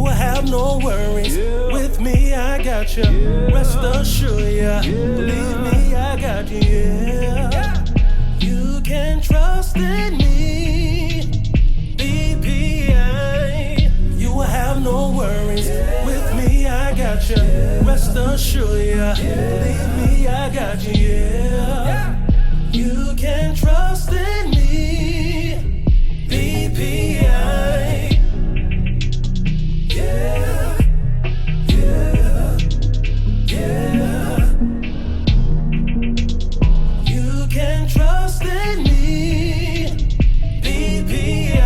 will have no worries. With me, I got you. Rest assured, yeah. Believe me, I got you, yeah. You can trust in me. BPI. You will have no worries. With me, I got you. Rest assured, yeah. Believe me, I got you, yeah. You can trust in me. BPI. Yeah, yeah, yeah. You can trust in me. BPI.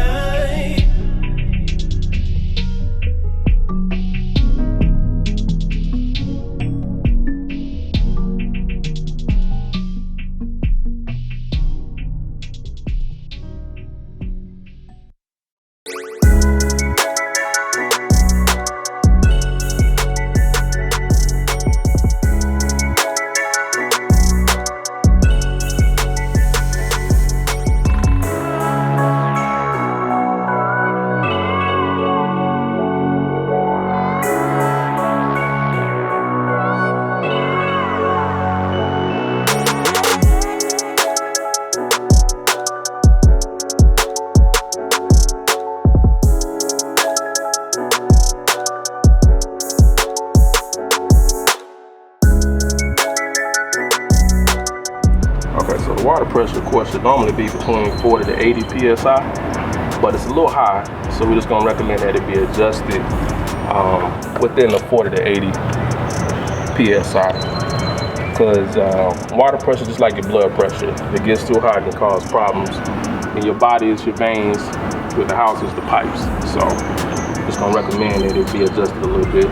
Okay, so the water pressure, of course, should normally be between 40 to 80 psi, but it's a little high, so we're just gonna recommend that it be adjusted within the 40 to 80 psi. Because water pressure, just like your blood pressure, if it gets too high, it can cause problems. And your body is your veins, with the house is the pipes. So just gonna recommend that it be adjusted a little bit.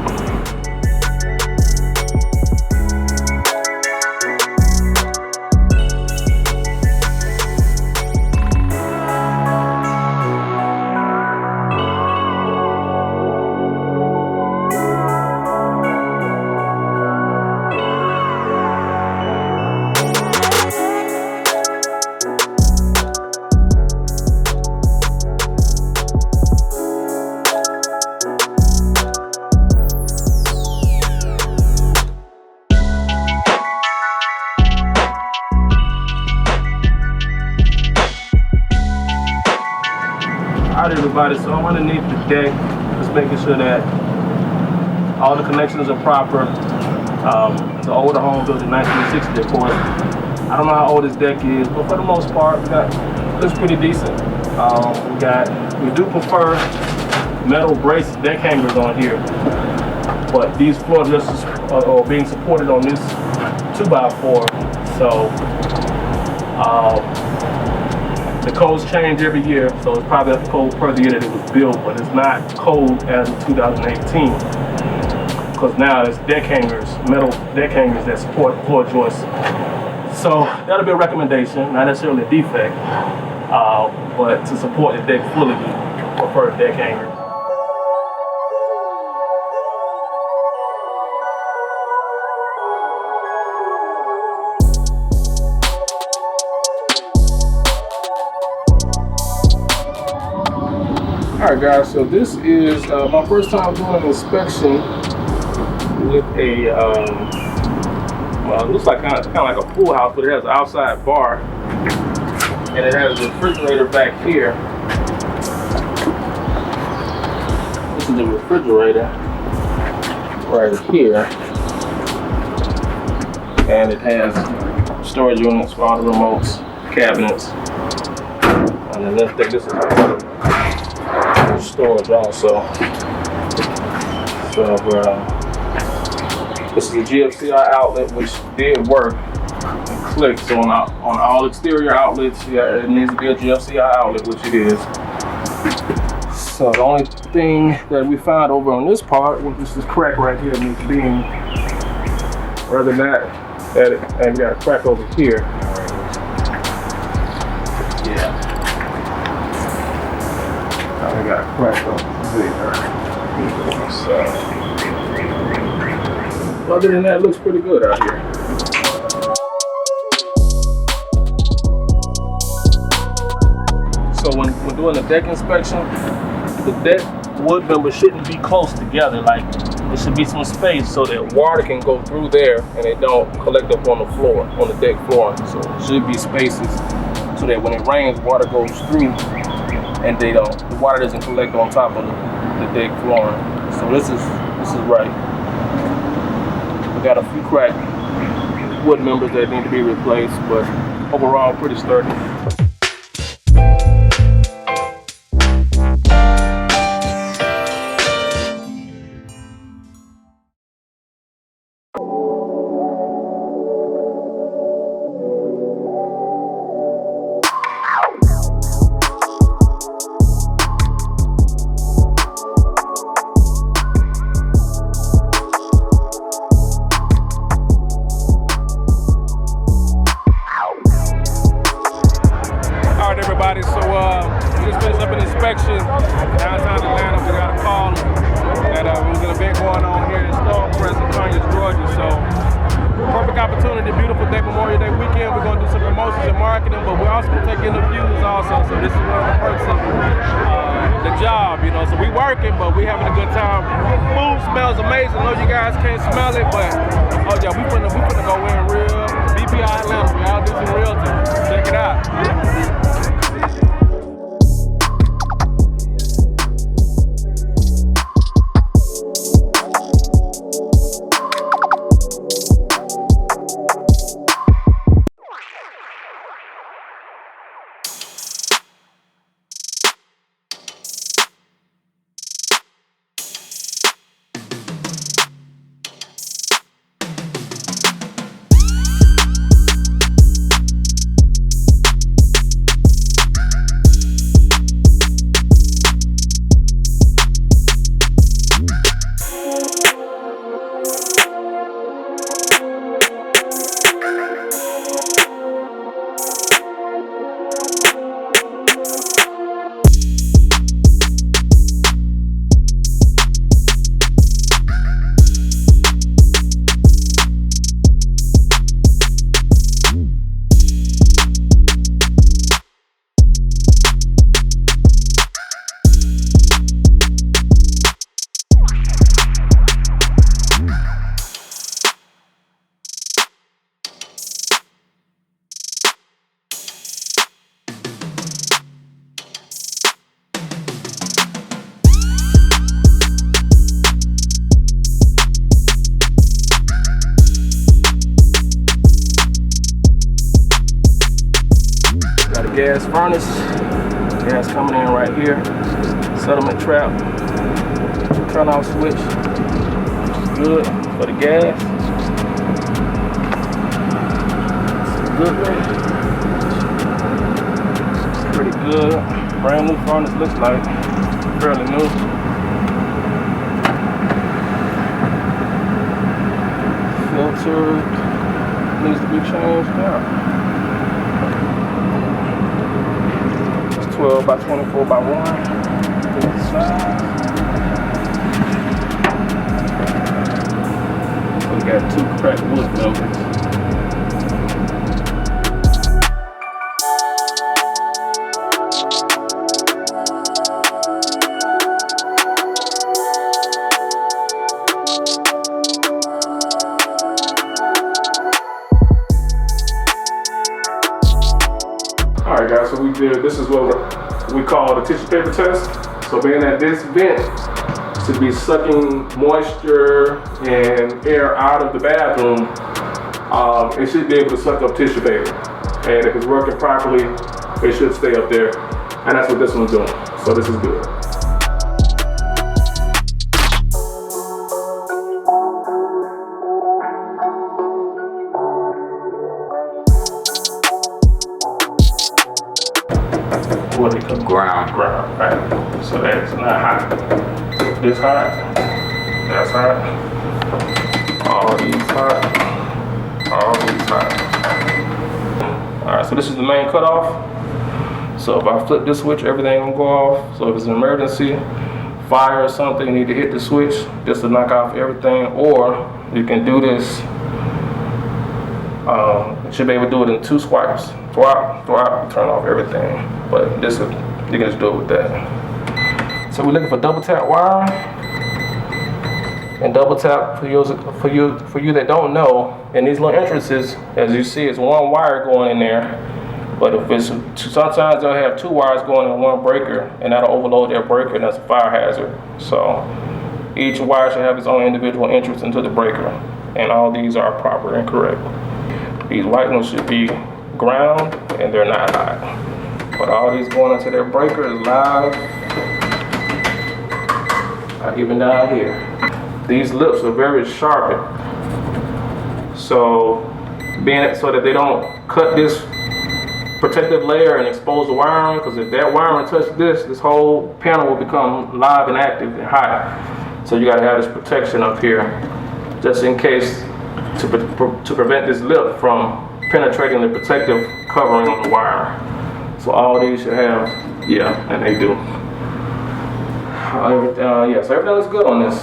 Alright everybody, so I'm underneath the deck, just making sure that all the connections are proper. It's an older home built in 1960, of course. I don't know how old this deck is, but for the most part, it looks pretty decent. We do prefer metal brace deck hangers on here, but these floor dressers are being supported on this 2x4, so the codes change every year, so it's probably a code per the year that it was built, but it's not code as of 2018. Because now it's deck hangers, metal deck hangers that support floor joists. So that'll be a recommendation, not necessarily a defect, but to support the deck fully, we prefer deck hangers. Alright guys, so this is my first time doing an inspection with a, well, it looks like kind of like a pool house, but it has an outside bar, and it has a refrigerator back here. This is the refrigerator right here, and it has storage units for all the remotes, cabinets, and then this is storage also. So this is a GFCI outlet, which did work and clicked. So on all exterior outlets, yeah, it needs to be a GFCI outlet, which it is. So the only thing that we found over on this part, which is this crack right here, needs being. Other than that, and we got a crack over here. Yeah. I got a crack over there. So, other than that, it looks pretty good out here. So when doing the deck inspection, the deck wood members shouldn't be close together. Like, there should be some space so that water can go through there and it don't collect up on the floor, on the deck floor. So there should be spaces so that when it rains, water goes through and the water doesn't collect on top of the deck flooring. So this is right. We got a few cracked wood members that need to be replaced, but overall pretty sturdy. Downtown Atlanta, we got a call that was an event going on here in Stormcrest, Conyers, Georgia. So, perfect opportunity, beautiful day, Memorial Day weekend. We're going to do some promotions and marketing, but we're also going to take interviews also. So, this is one of the perks of the job, you know. So, we working, but we having a good time. Food smells amazing. I know you guys can't smell it, but oh yeah, we finna go in real. BPI Atlanta, we out doing Realty. Check it out. Gas furnace, gas coming in right here, settlement trap, turn off switch, good for the gas, good, pretty good, brand new furnace, looks like, fairly new. Filter needs to be changed now. 12 by 24 by 1. We got 2 cracked wood members. Alright guys, so this is what we call the tissue paper test. So being that this vent should be sucking moisture and air out of the bathroom, it should be able to suck up tissue paper. And if it's working properly, it should stay up there. And that's what this one's doing. So this is good. What they call ground, right? So that's not hot. This hot, that's hot. All these hot, all these hot. All right, so this is the main cutoff. So if I flip this switch, everything will go off. So if it's an emergency, fire or something, you need to hit the switch just to knock off everything. Or you can do this. You should be able to do it in 2 swipes. Swap, swap, turn off everything. But this, you can just do it with that. So we're looking for double tap wiring. And double tap, for you that don't know, in these little entrances, as you see, it's one wire going in there. But if it's, sometimes they'll have two wires going in one breaker, and that'll overload their breaker, and that's a fire hazard. So each wire should have its own individual entrance into the breaker, and all these are proper and correct. These white ones should be ground, and they're not hot. But all these going into their breaker is live, even down here. These lips are very sharpened, so that they don't cut this protective layer and expose the wiring, because if that wiring touches this whole panel will become live and active and hot. So you got to have this protection up here, just in case, to prevent this lip from penetrating the protective covering on the wire. So all these should have, and they do. So everything looks good on this.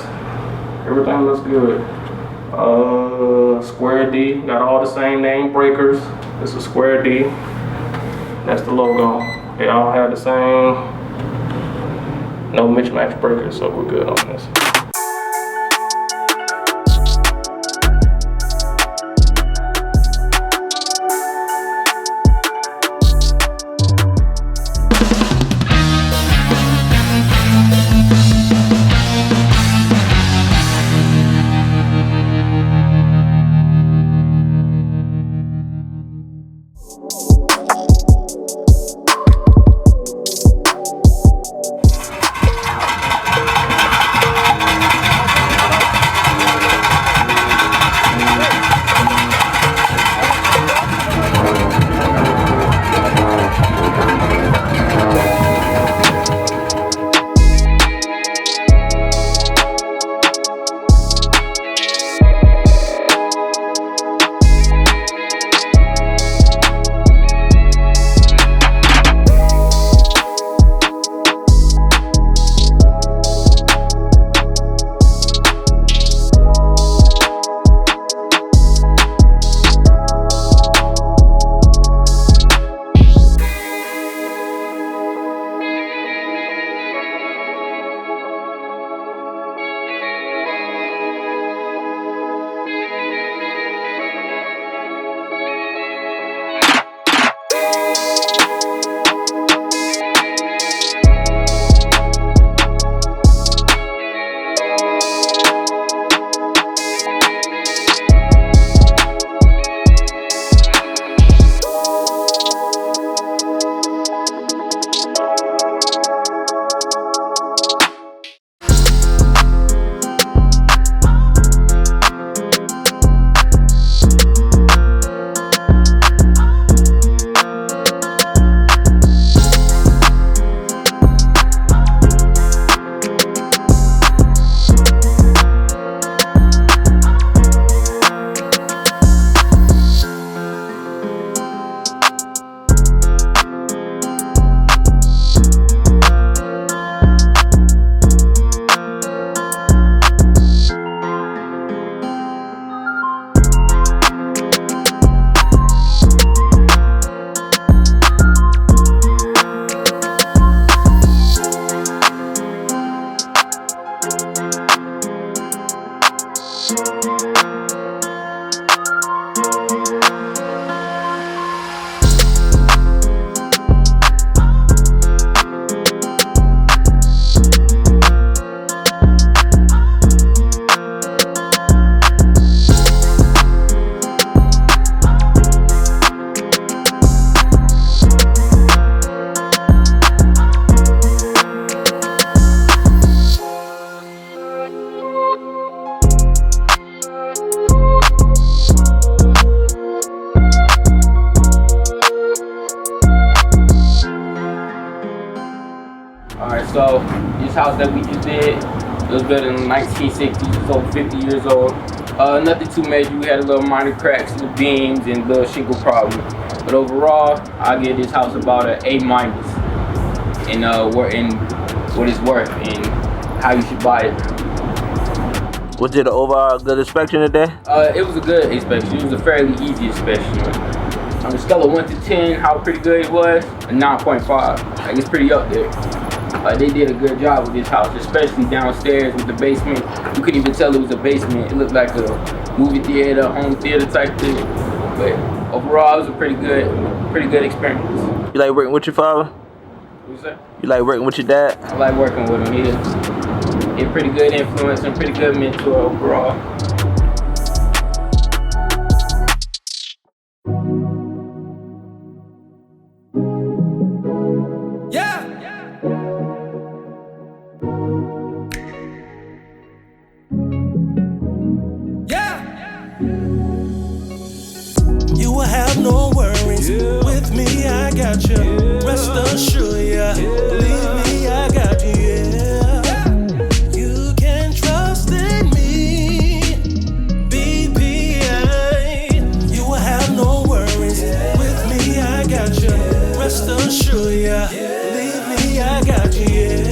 Everything looks good. Square D, got all the same name breakers. This is Square D. That's the logo. They all have the same, no mismatch breakers, so we're good on this. So this house that we just did, it was built in the 1960s, it's over 50 years old. Nothing too major, we had a little minor cracks in the beams and a little shingle problem. But overall, I give this house about an A- in what it's worth and how you should buy it. Was it an overall good inspection today? It was a good inspection. It was a fairly easy inspection. On a scale of 1 to 10, how pretty good it was, a 9.5. Like, it's pretty up there. They did a good job with this house, especially downstairs with the basement. You couldn't even tell it was a basement. It looked like a movie theater, home theater type thing. But overall, it was a pretty good experience. You like working with your father? What's that? You like working with your dad? I like working with him. He's a pretty good influence and pretty good mentor overall. You will have no worries. With me, I got you. Rest assured, yeah. Believe me, I got you, yeah. You can trust in me. BPI. You will have no worries. With me, I got you. Rest assured, yeah. Believe me, I got you, yeah.